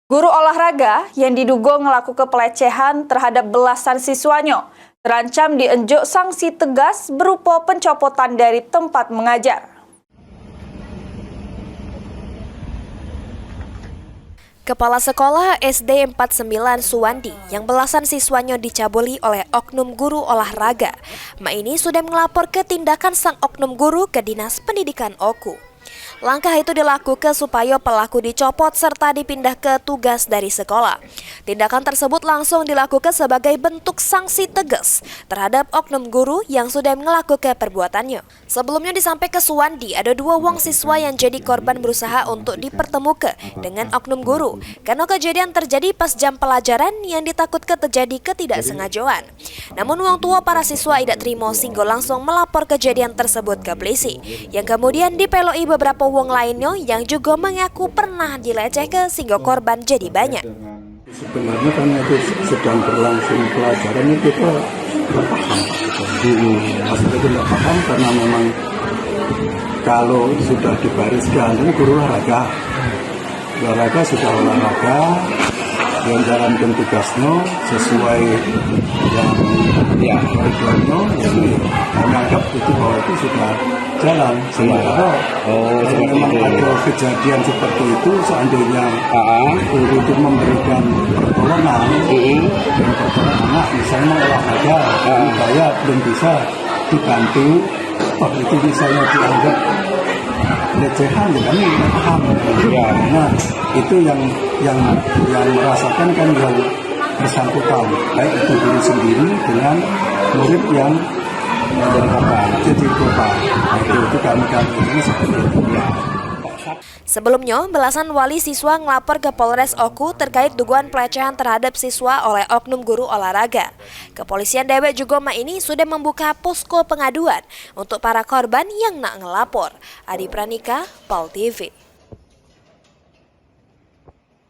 Guru olahraga yang diduga melakukan pelecehan terhadap belasan siswanya terancam dienjuk sanksi tegas berupa pencopotan dari tempat mengajar. Kepala Sekolah SD 49 Suwandi yang belasan siswanya dicabuli oleh oknum guru olahraga, ini sudah melapor ke tindakan sang oknum guru ke Dinas Pendidikan Oku. Langkah itu dilakukan supaya pelaku dicopot serta dipindah ke tugas dari sekolah. Tindakan tersebut langsung dilakukan sebagai bentuk sanksi tegas terhadap oknum guru yang sudah melakukan perbuatannya. Sebelumnya disampaikan ke Suwandi, ada 2 wong siswa yang jadi korban berusaha untuk dipertemukan dengan oknum guru karena kejadian terjadi pas jam pelajaran yang ditakutkan terjadi ketidaksengajaan. Namun wong tua para siswa tidak terima sehingga langsung melapor kejadian tersebut ke polisi, yang kemudian dipeloi beberapa wong lainnya yang juga mengaku pernah dilecehkan sehingga korban jadi banyak. Sebenarnya kan itu sedang berlangsung pelajaran itu kita nggak paham. Maksudnya itu nggak paham karena memang kalau sudah dibariskan ini guru olahraga sudah olahraga yang jalankan tugasnya sesuai yang tujuannya, jadi menganggap itu bahwa itu sudah jalan. Sementara kalau memang ada kejadian seperti itu, seandainya guru itu memberikan pertolongan dan pertolongan anak misalnya olahraga supaya belum bisa dibantu, itu misalnya dianggap pelecehan, ya kami paham. Nah itu yang merasakan kan yang bersangkutan, baik itu guru sendiri dengan murid yang jadi korban. Itu kami ini seperti itu. Sebelumnya, belasan wali siswa ngelapor ke Polres Oku terkait dugaan pelecehan terhadap siswa oleh oknum guru olahraga. Kepolisian Dewek juga ini sudah membuka posko pengaduan untuk para korban yang nak ngelapor. Adi Pranika, PAL TV.